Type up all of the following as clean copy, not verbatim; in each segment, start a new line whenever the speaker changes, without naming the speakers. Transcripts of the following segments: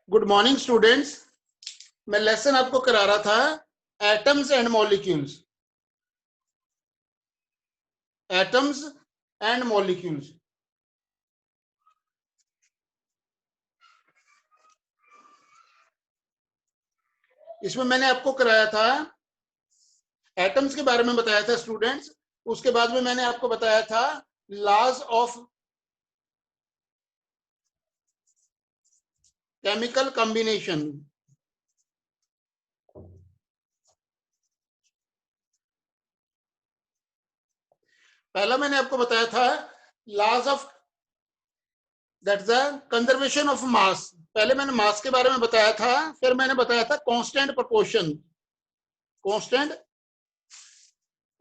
Good morning students. मैं lesson आपको करा रहा था atoms and molecules. Atoms and molecules. इसमें मैंने आपको कराया था एटम्स के बारे में बताया था स्टूडेंट्स। उसके बाद में मैंने आपको बताया था लॉज ऑफ केमिकल कॉम्बिनेशन। पहला मैंने आपको बताया था laws of that the conservation of mass. पहले मैंने मास के बारे में बताया था, फिर मैंने बताया था कांस्टेंट प्रोपोर्शन। Constant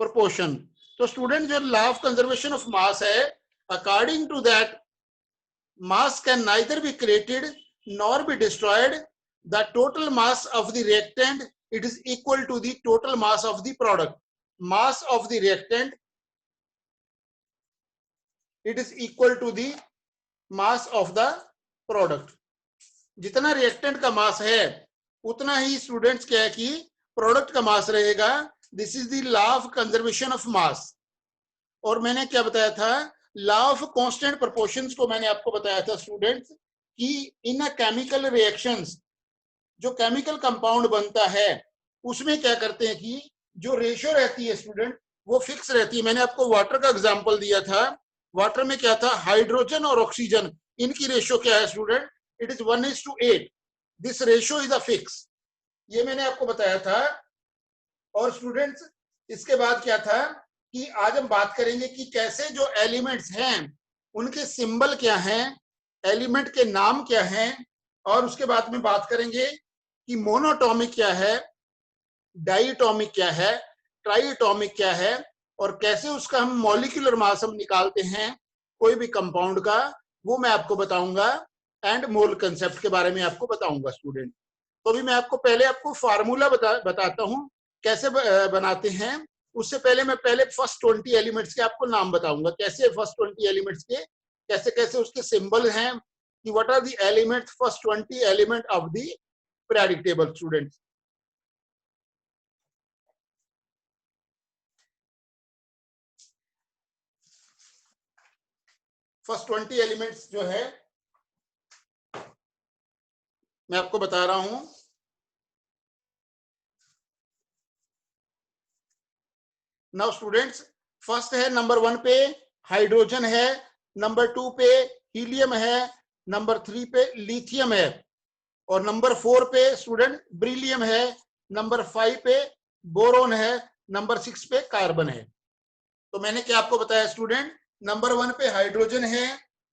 proportion. तो स्टूडेंट जो law of conservation of mass है, according to that mass can neither be created nor be destroyed. The total mass of the reactant, it is equal to the total mass of the product. Mass of the reactant, it is equal to the mass of the product. जितना reactant का मास है उतना ही students क्या है कि product का मास रहेगा। This is the law of conservation of मास। और मैंने क्या बताया था, लॉ ऑफ कांस्टेंट प्रोपोर्शंस को मैंने आपको बताया था स्टूडेंट्स कि इन केमिकल रिएक्शंस जो केमिकल कंपाउंड बनता है उसमें क्या करते हैं कि जो रेशियो रहती है स्टूडेंट वो फिक्स रहती है। मैंने आपको वाटर का एग्जांपल दिया था। वाटर में क्या था, हाइड्रोजन और ऑक्सीजन, इनकी रेशियो क्या है student, it is 1:8। This ratio is a fix, ये मैंने आपको बताया था। और स्टूडेंट्स इसके बाद क्या था कि आज हम बात करेंगे कि कैसे जो एलिमेंट्स हैं उनके सिंबल क्या हैं, एलिमेंट के नाम क्या हैं, और उसके बाद में बात करेंगे कि मोनोटॉमिक क्या है, डाइटॉमिक क्या है, ट्राइटॉमिक क्या है, और कैसे उसका हम मॉलिक्यूलर मास हम निकालते हैं कोई भी कंपाउंड का, वो मैं आपको बताऊंगा। एंड मोल कंसेप्ट के बारे में आपको बताऊंगा स्टूडेंट। तो अभी मैं आपको पहले आपको फार्मूला बताता हूं कैसे बनाते हैं। उससे पहले मैं फर्स्ट 20 एलिमेंट्स के आपको नाम बताऊंगा, कैसे फर्स्ट 20 एलिमेंट्स के कैसे कैसे उसके सिंबल हैं कि what are the element, first 20 element of the periodic table students. First 20 elements जो है मैं आपको बता रहा हूं। नाउ स्टूडेंट्स, फर्स्ट है नंबर 1 पे हाइड्रोजन है, नंबर 2 पे हीलियम है, नंबर 3 पे लिथियम है, और नंबर 4 पे स्टूडेंट ब्रिलियम है, नंबर 5 पे बोरोन है, नंबर 6 पे कार्बन है। तो मैंने क्या आपको बताया स्टूडेंट, नंबर 1 पे हाइड्रोजन है,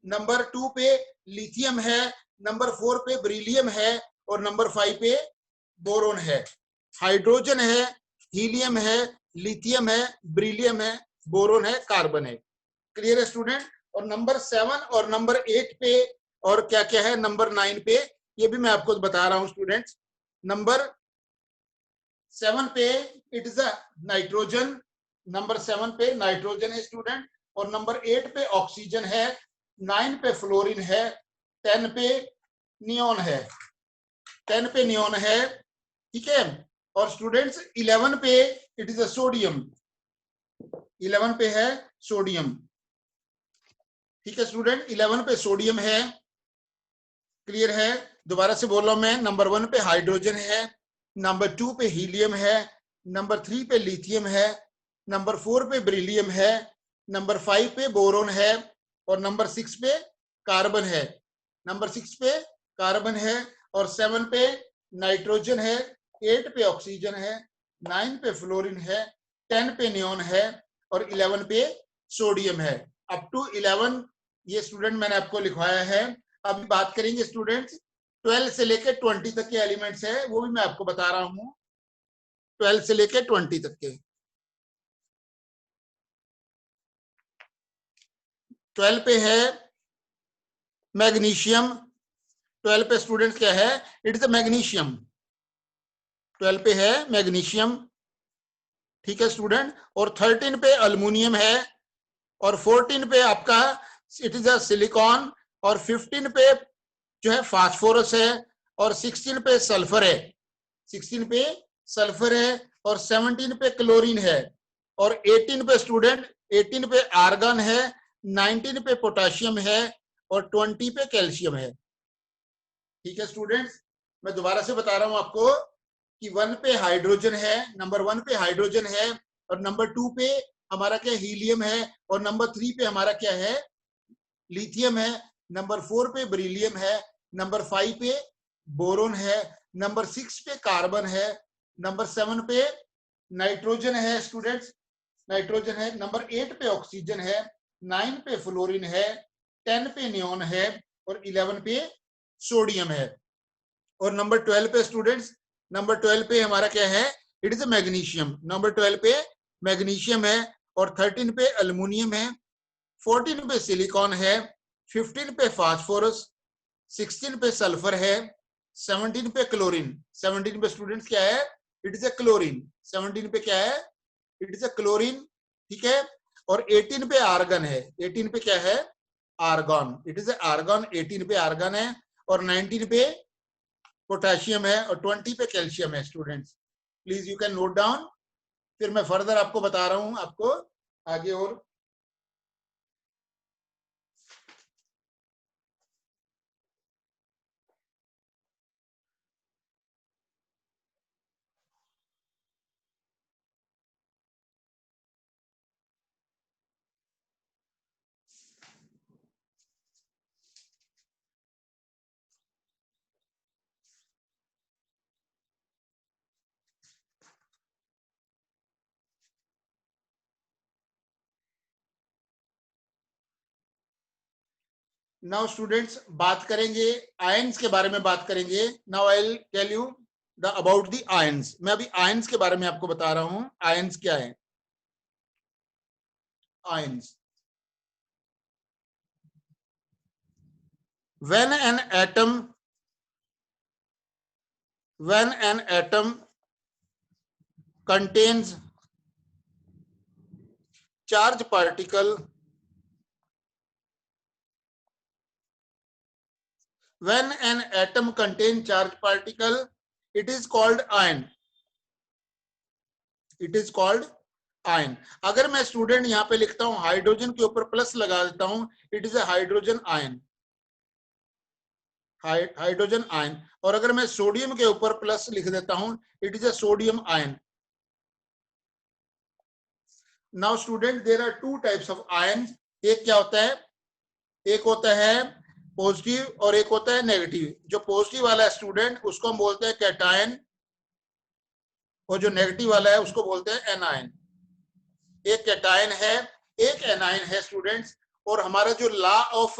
नंबर 2 पे लिथियम है, नंबर 4 पे ब्रिलियम है, और नंबर 5 पे बोरोन है। हाइड्रोजन है, हीलियम है, लिथियम है, ब्रिलियम है, बोरोन है, कार्बन है। क्लियर है स्टूडेंट। और नंबर 7 और नंबर 8 पे और क्या क्या है, नंबर 9 पे ये भी मैं आपको बता रहा हूं स्टूडेंट्स। नंबर 7 पे it is a nitrogen, number 7 पे नाइट्रोजन है स्टूडेंट, और नंबर 8 पे ऑक्सीजन है, 9 पे फ्लोरीन है, 10 पे नियोन है, 10 पे नियोन है, ठीक है। और स्टूडेंट्स 11 पे इट इज अ सोडियम, 11 पे है सोडियम, ठीक है स्टूडेंट, 11 पे सोडियम है। क्लियर है। दोबारा से बोल रहा हूं मैं, नंबर 1 पे हाइड्रोजन है, नंबर 2 पे हीलियम है, नंबर 3 पे लिथियम है, नंबर 4 पे ब्रिलियम है, नंबर 5 पे बोरोन है, और नंबर 6 पे कार्बन है, नंबर 6 पे कार्बन है, और 7 पे नाइट्रोजन है, 8 पे ऑक्सीजन है, 9 पे फ्लोरीन है, 10 पे नियोन है, और 11 पे सोडियम है। अप टू 11 ये स्टूडेंट मैंने आपको लिखवाया है। अभी बात करेंगे स्टूडेंट्स 12 से लेकर 20 तक के एलिमेंट्स है, वो भी मैं आपको बता रहा हूं, 12 से लेकर 20 तक के। 12 पे है मैग्नीशियम, 12 पे स्टूडेंट्स क्या है, इट इज अ मैग्नीशियम, 12 पे है मैग्नीशियम, ठीक है स्टूडेंट। और 13 पे अल्युमिनियम है, और 14 पे आपका इट इज अ सिलिकॉन, और 15 पे जो है फास्फोरस है, और 16 पे सल्फर है, 16 पे सल्फर है और 17 पे क्लोरीन है और 18 पे स्टूडेंट 18 पे आर्गन है, 19 पे पोटाशियम है और 20 पे कैल्शियम है। ठीक है स्टूडेंट्स, मैं दोबारा से बता रहा हूं आपको कि 1 पे हाइड्रोजन है, नंबर 1 पे हाइड्रोजन है और नंबर 2 पे हमारा क्या हीलियम है और नंबर 3 पे हमारा क्या है लिथियम है, नंबर 4 पे बेरिलियम है, नंबर 5 पे बोरोन है, नंबर 6 पे कार्बन है, नंबर 7 पे नाइट्रोजन है स्टूडेंट्स, नाइट्रोजन है, नंबर 8 पे ऑक्सीजन है, 9 पे फ्लोरीन है, 10 पे नियोन है और 11 पे सोडियम है और नंबर 12 पे स्टूडेंट्स, नंबर 12 पे हमारा क्या है, इट इज मैग्नीशियम, नंबर 12 पे मैग्नीशियम है और 13 पे एल्युमिनियम है, 14 पे सिलिकॉन है, 15 पे फास्फोरस, 16 पे सल्फर है, 17 पे क्लोरीन, 17 पे स्टूडेंट्स क्या है, इट इज ए क्लोरीन, 17 पे क्या है, इट इज ए क्लोरीन। ठीक है, और 18 पे आर्गन है, 18 पे क्या है, argon, it is a argon, 18 पे आर्गन है और 19 पे पोटेशियम है और 20 पे कैल्शियम है students. Please you can note down, फिर मैं फर्दर आपको बता रहा हूं आपको आगे और। नाउ स्टूडेंट्स बात करेंगे आयंस के बारे में बात करेंगे। Now I will tell you the about the ions. मैं अभी आयंस के बारे में आपको बता रहा हूं, आयंस क्या है। Ions, when an atom contains charge particle, when an atom contains charge particle, it is called ion, it is called ion. अगर मैं स्टूडेंट यहां पे लिखता हूं हाइड्रोजन के ऊपर प्लस लगा देता हूं, it is A hydrogen ion, hydrogen ion. और अगर मैं सोडियम के ऊपर प्लस लिख देता हूं, it is a sodium ion. Now student there are two types of ion. एक क्या होता है, एक होता है पॉजिटिव और एक होता है नेगेटिव। जो पॉजिटिव वाला है स्टूडेंट उसको हम बोलते हैं कैटायन और जो नेगेटिव वाला है उसको बोलते हैं एनायन। एक कैटायन है, एक एनायन है स्टूडेंट्स। और हमारा जो लॉ ऑफ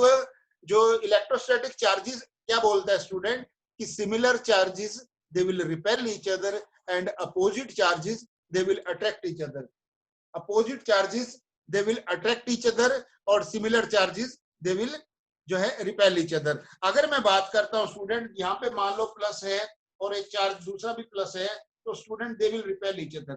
जो इलेक्ट्रोस्टैटिक चार्जेस क्या बोलता है स्टूडेंट, कि similar charges they will repel each other and opposite charges they will attract each other. Opposite charges they will attract each other और सिमिलर चार्जेस दे विल जो है repel each other. अगर मैं बात करता हूं स्टूडेंट, यहाँ पे मान लो प्लस है और एक चार्ज दूसरा भी प्लस है, तो student they will repel each other.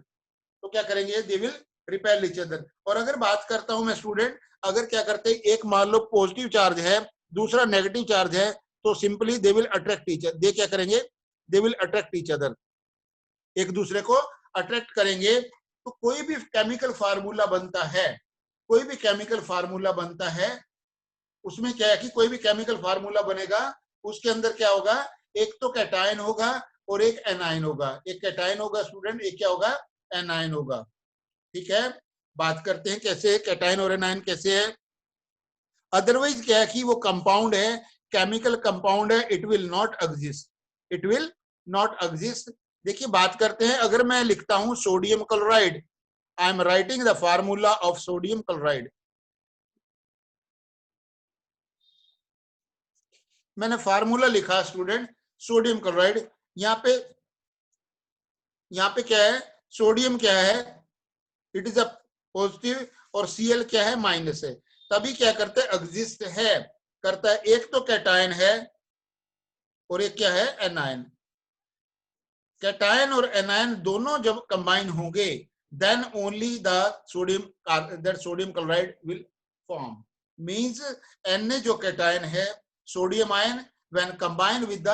तो क्या करेंगे, they will repel each other. और अगर बात करता हूं मैं स्टूडेंट, अगर क्या करते हैं, एक मान लो पॉजिटिव चार्ज है दूसरा नेगेटिव चार्ज है, तो simply they will attract each other. They क्या करेंगे, they will attract each other, एक दूसरे को अट्रैक्ट करेंगे। तो कोई भी केमिकल फार्मूला बनता है, कोई भी केमिकल फार्मूला बनता है, उसमें क्या है कि कोई भी केमिकल फार्मूला बनेगा उसके अंदर क्या होगा, एक तो कैटायन होगा और एक एनायन होगा। एक कैटायन होगा स्टूडेंट, एक क्या होगा, एनायन होगा। ठीक है, बात करते हैं कैसे कैटायन और एनायन कैसे है। अदरवाइज क्या है कि वो कंपाउंड है, केमिकल कंपाउंड है, it will not exist, it will not exist. देखिए बात करते हैं, अगर मैं लिखता हूं sodium chloride, I am writing the formula of sodium chloride. मैंने फार्मूला लिखा स्टूडेंट सोडियम क्लोराइड। यहाँ पे क्या है, सोडियम क्या है, इट इज अ पॉजिटिव और Cl क्या है, माइनस है। तभी क्या करते हैं, एग्जिस्ट है करता है। एक तो कैटायन है और एक क्या है, एनायन। कैटायन और एनायन दोनों जब कंबाइन होंगे, then only the sodium, that sodium chloride will form. Means Na जो कैटायन है, sodium ion, when combined with the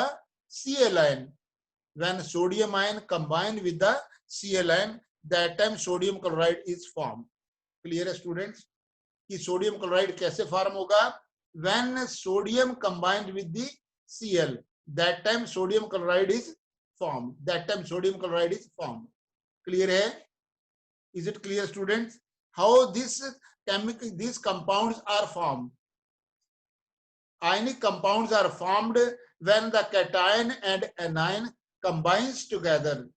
Cl ion. When sodium ion combine with the Cl ion, that time sodium chloride is formed. Clear है students? कि sodium chloride कैसे form होगा? When sodium combined with the Cl, that time sodium chloride is formed. That time sodium chloride is formed. Clear है? Is it clear, students? How these compounds are formed? Ionic compounds are formed when the cation and anion combines together.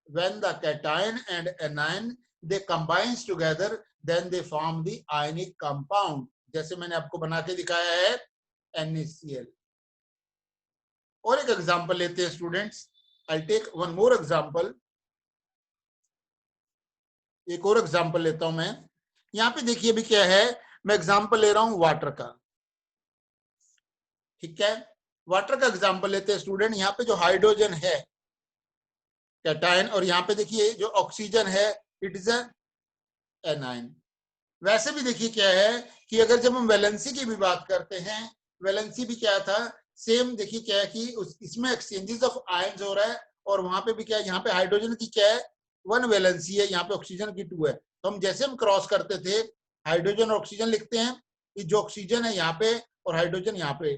When the cation and anion they combines together, then they form the ionic compound. जैसे मैंने आपको बना के दिखाया है NaCl. और एक example लेते हैं students. I'll take one more example. एक और एग्जांपल लेता हूं मैं. यहाँ पे देखिए अभी क्या है, मैं एग्जांपल ले रहा हूं वाटर का. ठीक है, वाटर का एग्जांपल लेते हैं स्टूडेंट. यहाँ पे जो हाइड्रोजन है कैटायन, और यहाँ पे देखिए जो ऑक्सीजन है इट इज एनायन. वैसे भी देखिए क्या है कि अगर जब हम वैलेंसी की भी बात करते हैं, वैलेंसी भी क्या था, सेम देखिए क्या है कि इसमें एक्सचेंजेस ऑफ आयंस हो रहा है, और वहां पे भी क्या है, यहाँ पे हाइड्रोजन की क्या है 1 वैलेंसी है, यहाँ पे ऑक्सीजन की 2 है. तो हम जैसे हम क्रॉस करते थे हाइड्रोजन और ऑक्सीजन लिखते हैं कि जो ऑक्सीजन है यहाँ पे और हाइड्रोजन यहाँ पे,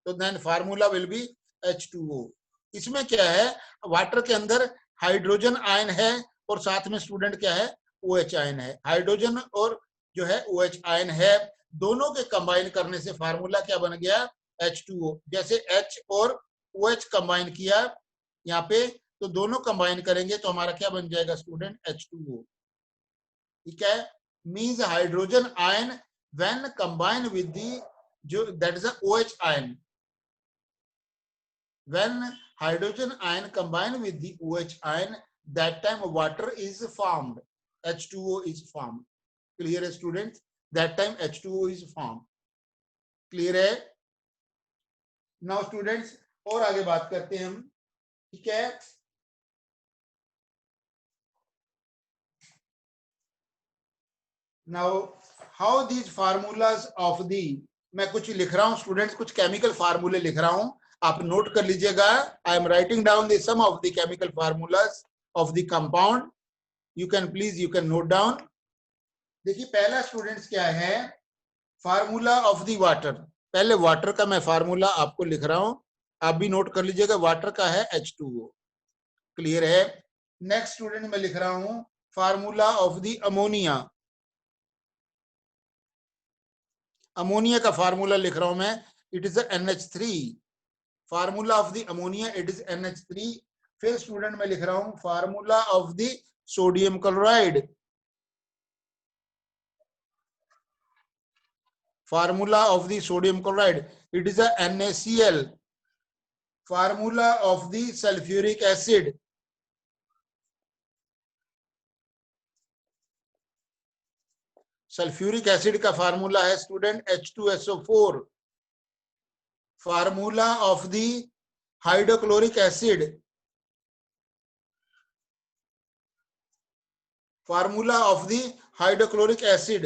तो then formula will be H2O. इसमें क्या है, वाटर के अंदर हाइड्रोजन आयन है और साथ में स्टूडेंट क्या है OH आयन है. हाइड्रोजन और जो है OH आयन है, दोनों के कंबाइन करने से फार्मूला क्या बन गया H2O. जैसे H और OH कंबाइन किया यहाँ पे, तो दोनों कंबाइन करेंगे तो हमारा क्या बन जाएगा स्टूडेंट H2O. ठीक है, means hydrogen ion when combine with the जो that is OH ion. When hydrogen ion combine with the OH ion, that time water is formed. H2O is formed. Clear है students? That time H2O is formed. Clear है? Now students, और आगे बात करते हैं हम. ठीक है, now how these formulas of the, मैं कुछ लिख रहा हूं स्टूडेंट्स, कुछ केमिकल फार्मूले लिख रहा हूं, आप नोट कर लीजिएगा. I am writing down the sum of the chemical formulas of the compound. You can note down. देखिए पहला स्टूडेंट्स क्या है, फार्मूला ऑफ द वाटर. पहले वाटर का मैं फार्मूला आपको लिख रहा हूं, आप भी नोट कर लीजिएगा. वाटर का है H2O. क्लियर है? नेक्स्ट स्टूडेंट मैं लिख रहा हूं formula of the ammonia. Ammonia का फार्मूला लिख रहा हूं मैं, it is NH3. Formula of the ammonia it is NH3. फिर स्टूडेंट मैं लिख रहा हूं formula of the sodium chloride. Formula of the sodium chloride, it is a NaCl. Formula of the sulfuric acid, sulphuric acid का formula है student H2SO4. Formula of the hydrochloric acid, formula of the hydrochloric acid,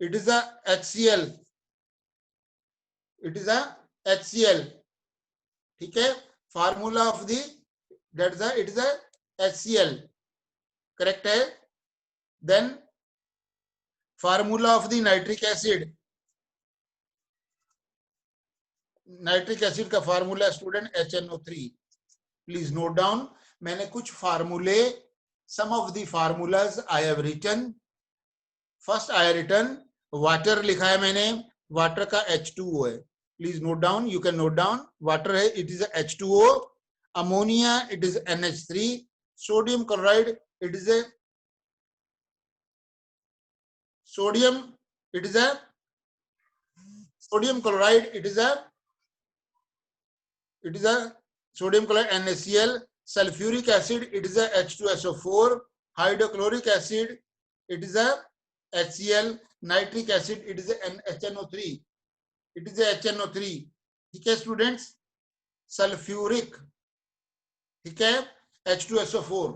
it is a HCl. It is a HCl. ठीक है, formula of the that is it is a HCl. Correct है. Then formula of the nitric acid, nitric acid का formula student HNO3. Please note down. मैंने कुछ फार्मूले, some of the formulas I have written. First I have written water लिखा है मैंने, water का H2O है. Please note down, you can note down. Water है it is H2O. Ammonia it is NH3. Sodium chloride it is sodium, it is a sodium chloride, it is a sodium chloride NaCl. Sulfuric acid it is a H2SO4. hydrochloric acid it is a HCl. nitric acid it is a HNO3. it is a HNO3. ठीक है students, sulphuric, ठीक है, H2SO4.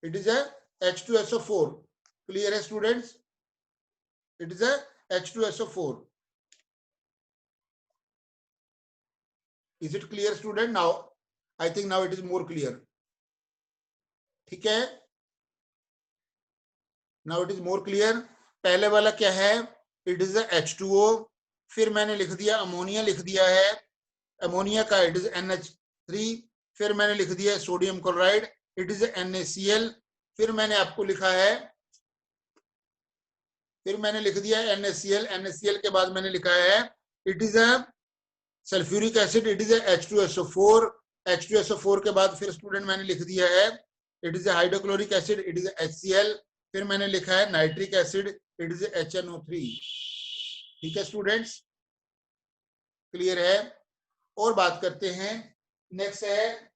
it is a H2SO4. clear है students? it is a H2SO4. Is it clear student? Now I think now it is more clear. ठीक है, now it is more clear. पहले वाला क्या है? It is H2O. फिर मैंने लिख दिया अमोनिया, लिख दिया है अमोनिया का, इट इज NH3. फिर मैंने लिख दिया sodium chloride, it is NaCl. फिर मैंने आपको लिखा है, फिर मैंने लिख दिया NaCl. NaCl के बाद मैंने लिखा है it is a sulphuric acid, it is H2SO4. H2SO4 के बाद फिर स्टूडेंट मैंने लिख दिया है it is hydrochloric acid, it is HCl. फिर मैंने लिखा है nitric acid, it is HNO3. ठीक है स्टूडेंट्स, क्लियर है? और बात करते हैं, नेक्स्ट है,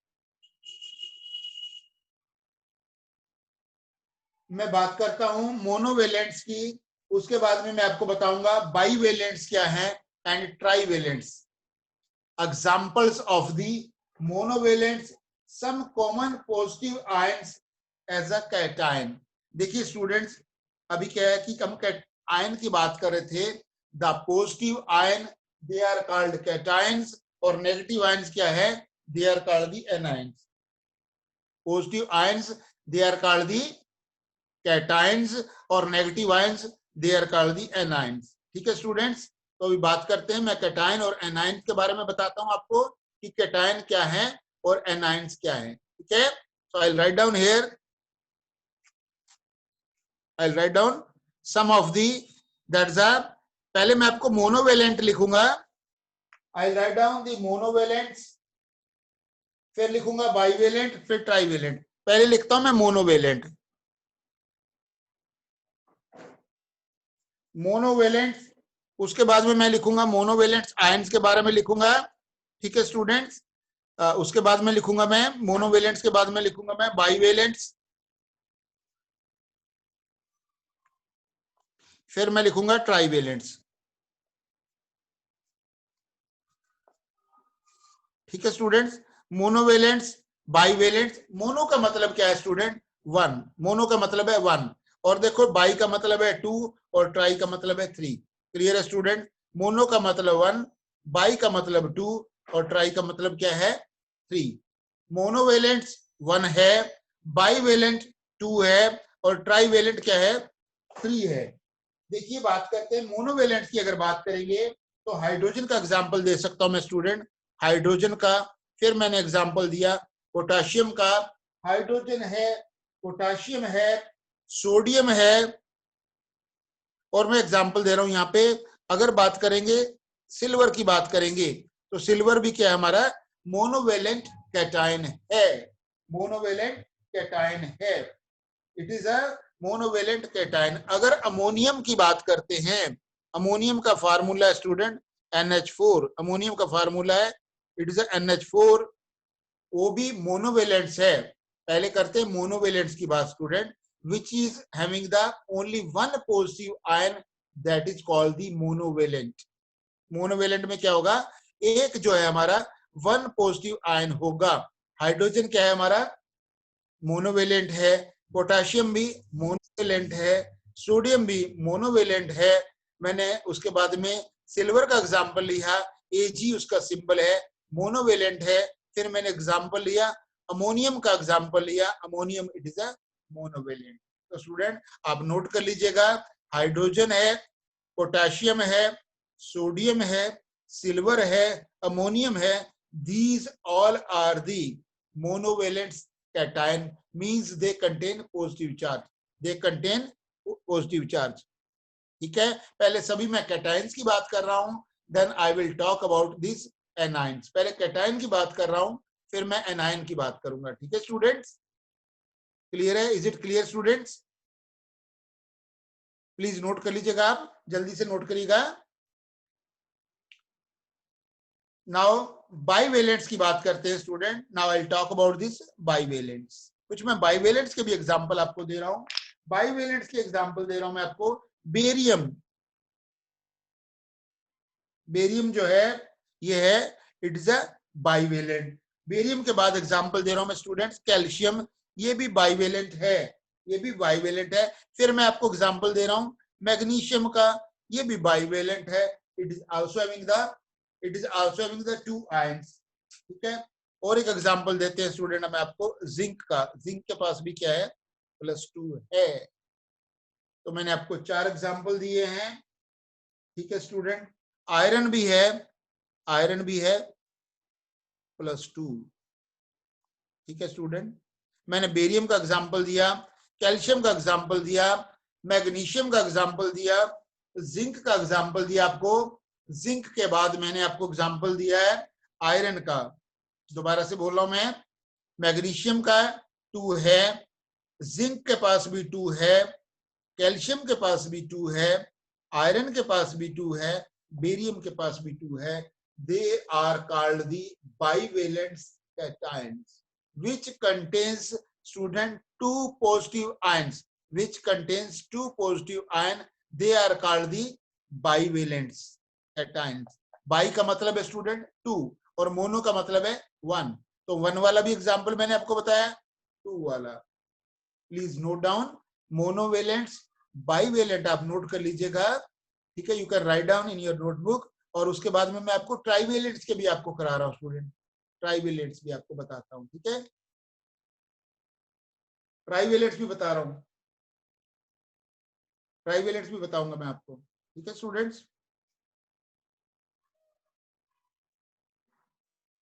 मैं बात करता हूं मोनोवेलेंट्स की. उसके बाद में मैं आपको बताऊंगा बाईवेलेंट्स क्या है and trivalents. Examples of the monovalents, some common positive ions as a cation. देखिए स्टूडेंट्स, अभी क्या है कि हम आयन की बात कर रहे थे. The positive ion they are called cations, और नेगेटिव आयंस क्या है? They are called the anions. Positive ions they are called the cations, और negative ions they are called the anions. ठीक है स्टूडेंट्स, तो अभी बात करते हैं, मैं कैटायन और एनायंस के बारे में बताता हूं आपको कि कैटायन क्या है और एनायंस क्या है. ठीक है, so I will write down here, I will write down some of the, that's a, पहले मैं आपको मोनोवेलेंट लिखूंगा. I will write down the monovalents, फिर लिखूंगा बाईवेलेंट, फिर ट्राईवेलेंट. पहले लिखता हूं मैं मोनोवेलेंट. मोनोवेलेंट, उसके बाद में मैं लिखूंगा मोनोवेलेंट आयंस के बारे में लिखूंगा. ठीक है स्टूडेंट्स, उसके बाद में लिखूंगा मैं मोनोवेलेंट्स के बाद में लिखूंगा मैं बाईवेलेंट्स. फिर मैं लिखूंगा ट्राईवेलेंट्स. ठीक है स्टूडेंट्स, मोनोवेलेंट्स, बाईवेलेंट्स. मोनो का मतलब क्या है स्टूडेंट? वन. मोनो का मतलब है वन, और देखो बाई का मतलब है टू, और ट्राई का मतलब है थ्री. क्लियर है स्टूडेंट? मोनो का मतलब वन, बाई का मतलब टू, और ट्राई का मतलब क्या है? थ्री. मोनोवेलेंट्स वन है, बाईवेलेंट टू है, और ट्राईवेलेंट क्या है? थ्री है. देखिए बात करते हैं मोनोवेलेंट की. अगर बात करेंगे तो हाइड्रोजन का एग्जांपल दे सकता हूं मैं स्टूडेंट, हाइड्रोजन का. फिर मैंने एग्जांपल दिया पोटाशियम का. हाइड्रोजन है, पोटाशियम है, सोडियम है, और मैं एग्जांपल दे रहा हूं यहाँ पे. अगर बात करेंगे सिल्वर की, बात करेंगे तो सिल्वर भी क्या है हमारा? मोनोवेलेंट कैटायन है. मोनोवेलेंट कैटायन है, it is a monovalent cation. अगर अमोनियम की बात करते हैं, अमोनियम का फार्मूला है स्टूडेंट NH4. अमोनियम का फार्मूला है इट इज NH4. वो भी मोनोवेलेंट्स है. पहले करते हैं मोनोवेलेंट्स की बात student, which is having the only one positive ion, that is called the monovalent. Monovalent में क्या होगा? एक जो है हमारा वन पॉजिटिव आयन होगा. हाइड्रोजन क्या है हमारा? मोनोवेलेंट है. पोटाशियम भी मोनोवेलेंट है, सोडियम भी मोनोवेलेंट है. मैंने उसके बाद में सिल्वर का एग्जांपल लिया, Ag उसका सिंबल है, मोनोवेलेंट है. फिर मैंने एग्जांपल लिया अमोनियम का, एग्जांपल लिया ammonium, it is a monovalent. तो स्टूडेंट आप नोट कर लीजिएगा, हाइड्रोजन है, पोटाशियम है, सोडियम है, सिल्वर है, अमोनियम है. These all are the monovalent cation, means they contain positive charge, they contain positive charge. ठीक है, पहले सभी मैं कैटायंस की बात कर रहा हूं, then I will talk about this anions. पहले कैटायन की बात कर रहा हूं, फिर मैं एनायन की बात करूंगा. ठीक है स्टूडेंट्स, क्लियर है? Is it clear students? Please note कर लीजिएगा, आप जल्दी से नोट करिएगा. नाउ बाईवेलेंट्स की बात करते हैं student. Now I will talk about this bivalents. कुछ मैं बाईवेलेंट्स के भी एग्जांपल आपको दे रहा हूं. बाईवेलेंट्स के एग्जांपल दे रहा हूं मैं आपको. बेरियम, बेरियम जो है ये है, it is a bivalent. Barium के बाद एग्जांपल दे रहा हूं मैं स्टूडेंट्स कैल्शियम, ये भी बाईवेलेंट है, ये भी बाईवेलेंट है. फिर मैं आपको एग्जांपल दे रहा हूं मैग्नीशियम का, ये भी बाईवेलेंट है. It is also having the, it is also having the two ions. ठीक है। और एक एग्जांपल देते हैं स्टूडेंट हमें आपको जिंक का। जिंक के पास भी क्या है, +2 है। तो मैंने आपको 4 एग्जांपल दिए हैं। ठीक है स्टूडेंट। आयरन भी है, आयरन भी है +2। ठीक है स्टूडेंट। मैंने बेरियम का एग्जांपल दिया, कैल्शियम का एग्जांपल दिया, मैग्नीशियम का एग्जांपल दिया, जिंक का एग्जांपल दिया आपको। जिंक के बाद मैंने आपको एग्जांपल दिया है आयरन का। दोबारा से बोल रहा हूं मैं, मैग्नीशियम का 2 है, जिंक के पास भी 2 है, कैल्शियम के पास भी 2 है, आयरन के पास भी 2 है, बेरियम के पास भी 2 है। They are called the bivalent cations which contains student 2 positive ions, which contains 2 positive ion, they are called the bivalents cations। By का मतलब है स्टूडेंट 2 और मोनो का मतलब है 1। तो 1 वाला भी एग्जांपल मैंने आपको बताया, 2 वाला। प्लीज नोट डाउन मोनोवेलेंट्स, बाईवेलेंट आप नोट कर लीजिएगा। ठीक है, you can write down in your notebook. और उसके बाद में मैं आपको ट्राइवेलेंट्स के भी आपको करा रहा हूँ स्टूडेंट, ट्राइवेलेंट्स भी आपको बताता हूँ। ठीक है, ट्राइवेलेंट्स भी बता रहा हूँ, ट्राइवेलेंट्स भी बताऊंगा मैं आपको। ठीक है स्टूडेंट्स,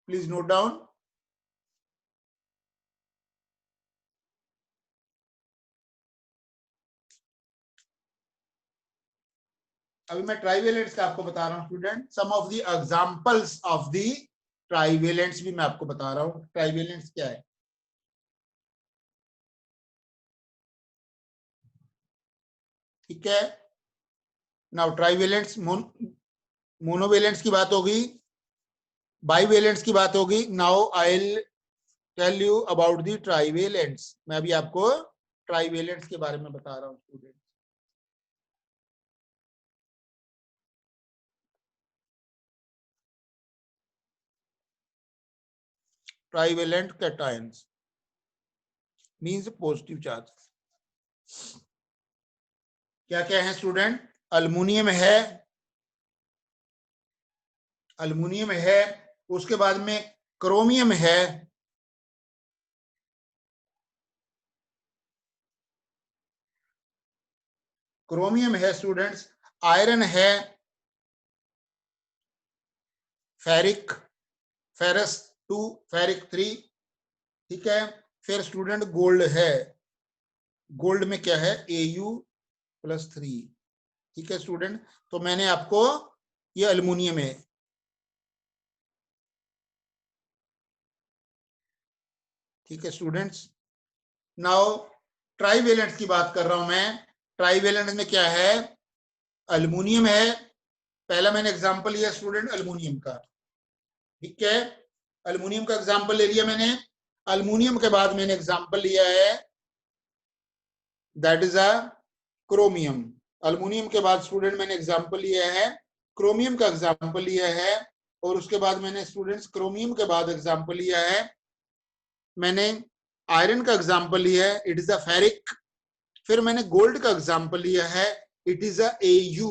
प्लीज नोट डाउन। अभी मैं ट्राइवेलेंट्स का आपको बता रहा हूँ student. Some of the examples of the trivalents भी मैं आपको बता रहा हूँ। ट्राइवेलेंट्स क्या है? ठीक है, नाउ ट्राइवेलेंट्स, मोनोवेलेंट्स की बात होगी, बाईवेलेंट्स की बात होगी। Now I will tell you about the trivalents. मैं अभी आपको ट्राइवेलेंट्स के बारे में बता रहा हूँ student. Trivalent cations means positive charge. क्या क्या है स्टूडेंट? अल्युमिनियम है, अल्युमिनियम है, उसके बाद में क्रोमियम है, क्रोमियम है स्टूडेंट्स, आयरन है, फेरिक, फेरस 2, फेरिक 3। ठीक है, फिर स्टूडेंट गोल्ड है, गोल्ड में क्या है Au+3। ठीक है स्टूडेंट, तो मैंने आपको, ये अल्युमिनियम है। ठीक है स्टूडेंट्स, नाउ ट्राइवेलेंट्स की बात कर रहा हूं मैं। ट्राइवेलेंट में क्या है? अल्युमिनियम है, पहला मैंने एग्जांपल लिया स्टूडेंट अल्युमिनियम का। ठीक है, अल्युमिनियम का एग्जांपल ले लिया मैंने। अल्युमिनियम के बाद मैंने एग्जांपल लिया है, that is a chromium. Aluminium के बाद स्टूडेंट मैंने एग्जांपल लिया है, क्रोमियम का एग्जांपल लिया है। और उसके बाद मैंने स्टूडेंट्स क्रोमियम के बाद एग्जांपल लिया है, मैंने आयरन का एग्जांपल लिया है, इट इज अ फेरिक। फिर मैंने गोल्ड का एग्जांपल लिया है, it is a Au।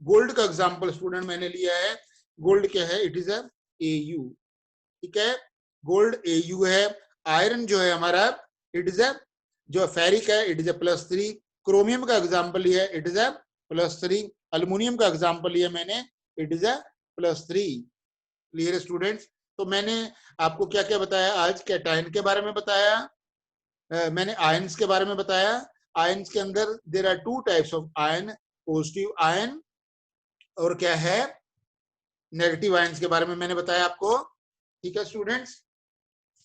Gold का एग्जांपल स्टूडेंट मैंने लिया है, गोल्ड क्या है? It is a Au। ठीक है, गोल्ड Au है। आयरन जो है हमारा, इट इज अ, जो फेरिक है, इट इज अ +3। क्रोमियम का एग्जांपल लिया है, इट इज अ +3। अल्युमिनियम का एग्जांपल लिया मैंने, it is a +3। Clear students? तो मैंने आपको क्या क्या बताया आज? कैटायन के बारे में बताया, मैंने आयंस के बारे में बताया। आयंस के अंदर there are 2 types of ion, positive ion और क्या है, नेगेटिव आयंस के बारे में मैंने बताया आपको। ठीक है स्टूडेंट्स,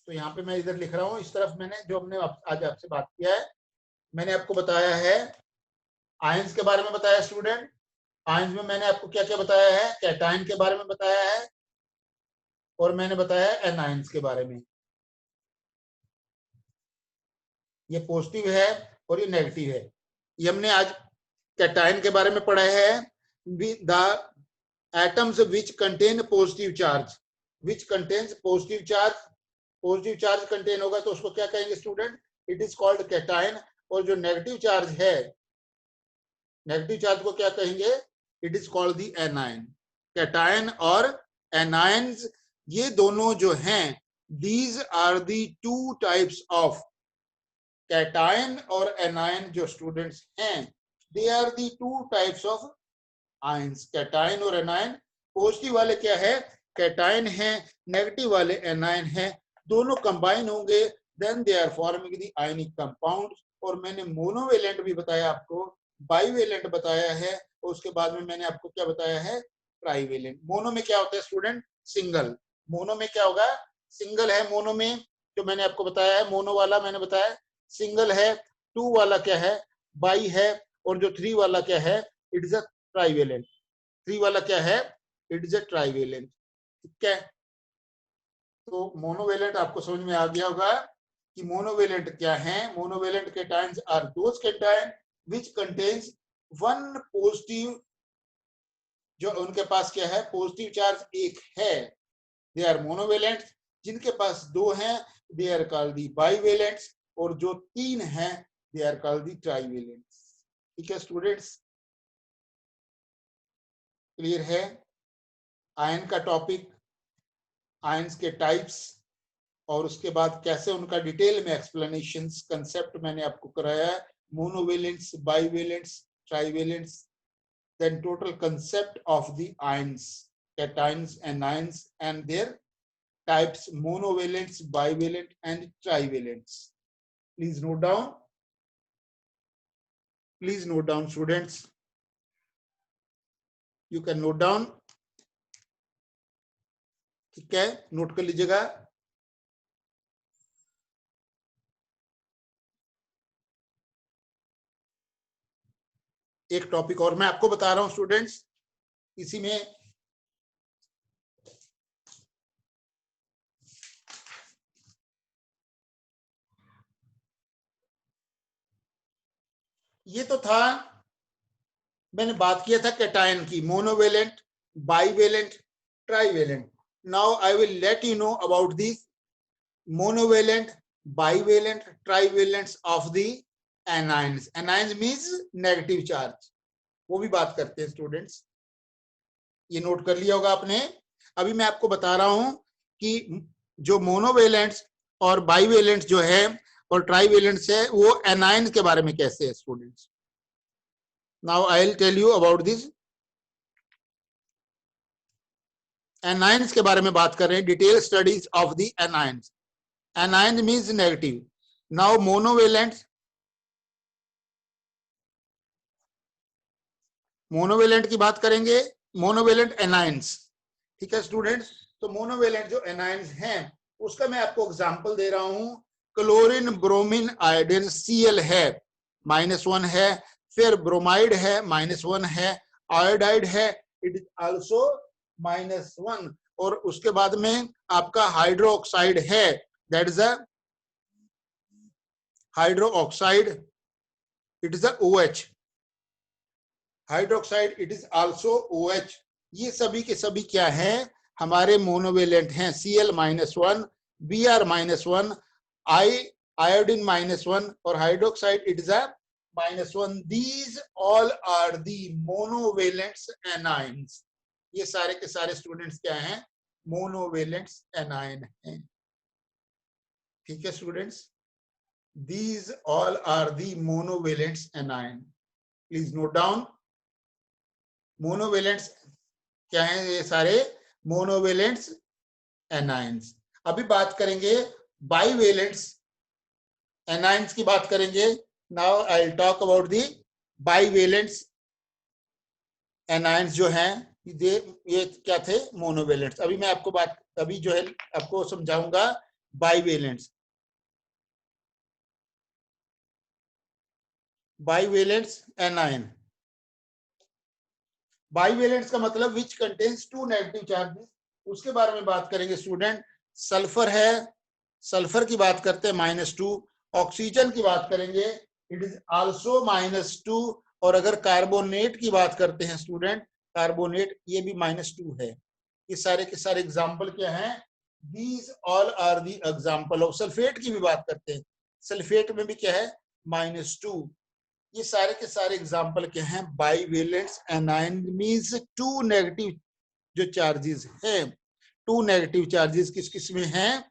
तो यहाँ पे मैं इधर लिख रहा हूँ, इस तरफ मैंने जो हमने आज आपसे बात किया है, मैंने आपको बताया है आयंस के बारे में बताया स्टूडेंट। आयंस में मैंने आपको क्या क्या बताया है? कैटायन के बारे में बताया है, और मैंने बताया एनायंस के बारे में। ये पॉजिटिव है और ये नेगेटिव है। ये हमने आज कैटायन के बारे में पढ़ा है। The atoms which contain positive charge, which contains positive charge, positive charge contain होगा तो उसको क्या कहेंगे student? It is called cation. और जो नेगेटिव चार्ज है, नेगेटिव चार्ज को क्या कहेंगे? It is called the anion. Cation और एनायंस ये दोनों जो हैं, these are the two types of cation और एनायन जो स्टूडेंट्स हैं, they are the two types of ions, cation और एनायन। पॉजिटिव वाले क्या है, कैटायन है, नेगेटिव वाले एनायन है, दोनों कंबाइन होंगे, then they are forming the ionic compound. और मैंने मोनोवेलेंट भी बताया आपको, बाईवेलेंट बताया है, और उसके बाद में मैंने आपको क्या बताया है, ट्राईवेलेंट। मोनो में क्या होता है स्टूडेंट, सिंगल। मोनो में क्या होगा, सिंगल है मोनो में, जो मैंने आपको बताया है मोनो वाला मैंने बताया सिंगल है, टू वाला क्या है, बाई है, और जो थ्री वाला क्या है, it is a trivalent. Three वाला क्या है, इट इज अ ट्राईवेलेंट। ठीक है, तो मोनोवेलेंट आपको समझ में आ गया होगा कि मोनोवेलेंट क्या है। Monovalent cations are those cation which contains one positive, जो उनके पास क्या है, पॉजिटिव चार्ज एक है, दे आर मोनोवेलेंट। जिनके पास दो हैं, दे आर कॉल्ड दी बाईवेलेंट्स, और जो तीन हैं, दे आर कॉल्ड दी ट्राईवेलेंट्स। ठीक है स्टूडेंट्स, क्लियर है। आयन का टॉपिक, आयंस के टाइप्स, और उसके बाद कैसे उनका डिटेल में एक्सप्लेनेशन कंसेप्ट मैंने आपको कराया है, मोनोवेलेंट्स, बाईवेलेंट्स, ट्राईवेलेंट्स, then total concept of the ions, cations, anions and their types, monovalents, bivalent and trivalents. Please note down, please note down students, you can note down। ठीक है, नोट कर लीजिएगा। एक टॉपिक और मैं आपको बता रहा हूं स्टूडेंट्स, इसी में ये तो था, मैंने बात किया था कैटायन की, monovalent, bivalent, trivalent. Now I will let you know about the monovalent, bivalent, trivalents of the anions। anions means negative charge, वो भी बात करते हैं स्टूडेंट्स, ये नोट कर लिया होगा आपने। अभी मैं आपको बता रहा हूं कि जो मोनोवेलेंट्स और बाईवेलेंट्स जो है और ट्राईवेलेंट्स है, वो एनायन के बारे में कैसे है students. Now I will tell you about this. Anions के बारे में बात कर रहे हैं, detail studies of the anions. anion means negative। now monovalent, monovalent की बात करेंगे, मोनोवेलेंट एनायंस। ठीक है स्टूडेंट्स, तो मोनोवेलेंट जो एनायंस हैं उसका मैं आपको एग्जांपल दे रहा हूं। क्लोरीन, ब्रोमीन, आयोडीन, Cl है -1 है, फिर ब्रोमाइड है -1 है, आयोडाइड है इट इज आल्सो -1, और उसके बाद में आपका हाइड्रोक्साइड है, that is a hydro oxide, it is a OH, hydroxide it is also OH। ये सभी के सभी क्या हैं, हमारे मोनोवेलेंट हैं। Cl -1, Br -1, आयोडीन -1 और hydroxide it is a -1। These all are the monovalents anions. ये सारे के सारे स्टूडेंट्स क्या हैं, मोनोवेलेंट्स एनायन हैं। ठीक है students, these all are the monovalents anion। please note down, मोनोवेलेंट्स क्या है, ये सारे मोनोवेलेंट्स एनायंस। अभी बात करेंगे बाईवेलेंट्स एनायंस की बात करेंगे। Now I will talk about the bivalents anions जो हैं, ये क्या थे, मोनोवेलेंट्स। अभी मैं आपको बात, अभी जो है आपको समझाऊंगा बाईवेलेंट्स। बाईवेलेंट्स एनायन, बाईवेलेंट्स का मतलब which contains two negative charges, उसके बारे में बात करेंगे स्टूडेंट। सल्फर है, सल्फर की बात करते हैं -2, ऑक्सीजन की बात करेंगे इट इज आल्सो -2, और अगर कार्बोनेट की बात करते हैं स्टूडेंट, कार्बोनेट ये भी -2 है। ये सारे के सारे एग्जाम्पल क्या हैं, these all are the example of. Sulphate की भी बात करते हैं, सल्फेट में भी क्या है, -2। ये सारे के सारे एग्जाम्पल क्या हैं, बाईवेलेंट्स एनायन मींस टू नेगेटिव जो चार्जेस हैं, 2 नेगेटिव चार्जेस किस किस में हैं?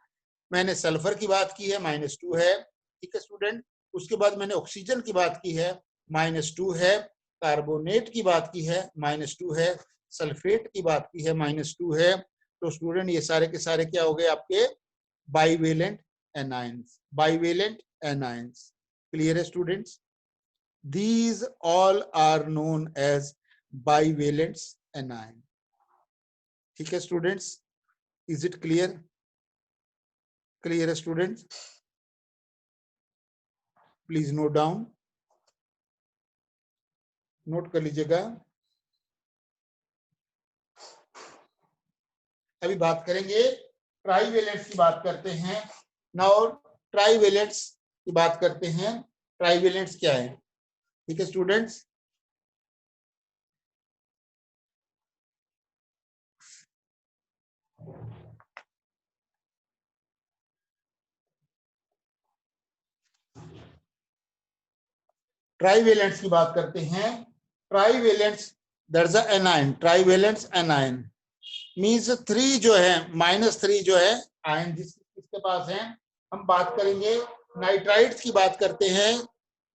मैंने सल्फर की बात की है, -2 है, ठीक है स्टूडेंट। उसके बाद मैंने ऑक्सीजन की बात की है, -2 है। कार्बोनेट की बात की है, -2 है। सल्फेट की बात की है, -2 है। तो स्टूडेंट ये सारे के सारे क्या हो गए आपके? Bivalent anions, bivalent anions. Clear है students? These all are known as bivalent anion. ठीक है students? Is it clear? Clear है students? Please note down, note कर लीजिएगा। अभी बात करेंगे ट्राइवेलेंट्स की बात करते हैं। नाउ ट्राइवेलेंट्स की बात करते हैं। ट्राइवेलेंट्स क्या है? ठीक है स्टूडेंट्स, ट्राइवेलेंट्स की बात करते हैं। Trivalents that's a anion, trivalents anion means 3 जो है, -3 जो है आयन जिसके पास है। हम बात करेंगे नाइट्राइड्स की बात करते हैं।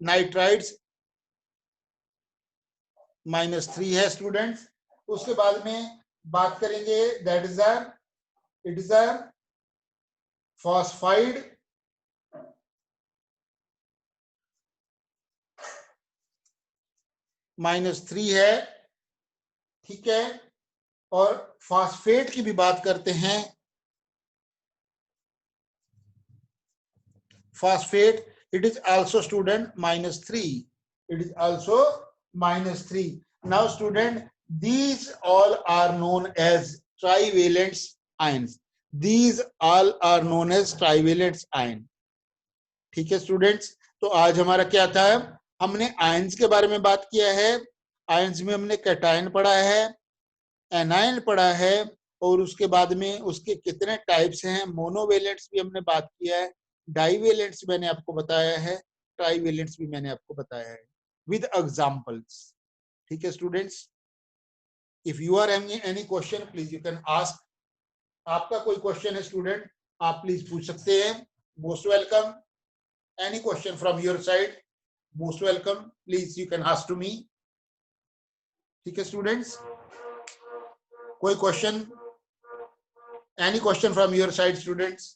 नाइट्राइड्स -3 है स्टूडेंट्स। उसके बाद में बात करेंगे that is it is a phosphide -3 है, ठीक है। और फॉस्फेट की भी बात करते हैं। phosphate, it is also student -3, it is also -3. Now student, these all are known as trivalent ions, these all are known as trivalent ion. ठीक है स्टूडेंट्स, तो आज हमारा क्या था? हमने आयंस के बारे में बात किया है। आयंस में हमने कैटायन पढ़ा है, एनायन पढ़ा है, और उसके बाद में उसके कितने टाइप्स हैं, मोनोवेलेंट्स भी हमने बात किया है, डाइवेलेंट्स मैंने आपको बताया है, ट्राइवेलेंट्स भी मैंने आपको बताया है विद एग्जांपल्स। ठीक है students, if you are having any question please you can ask. आपका कोई क्वेश्चन है स्टूडेंट, आप प्लीज पूछ सकते हैं। Most welcome, any question from your side, most welcome, please you can ask to me. ठीक है स्टूडेंट्स, कोई question, any question from your side students?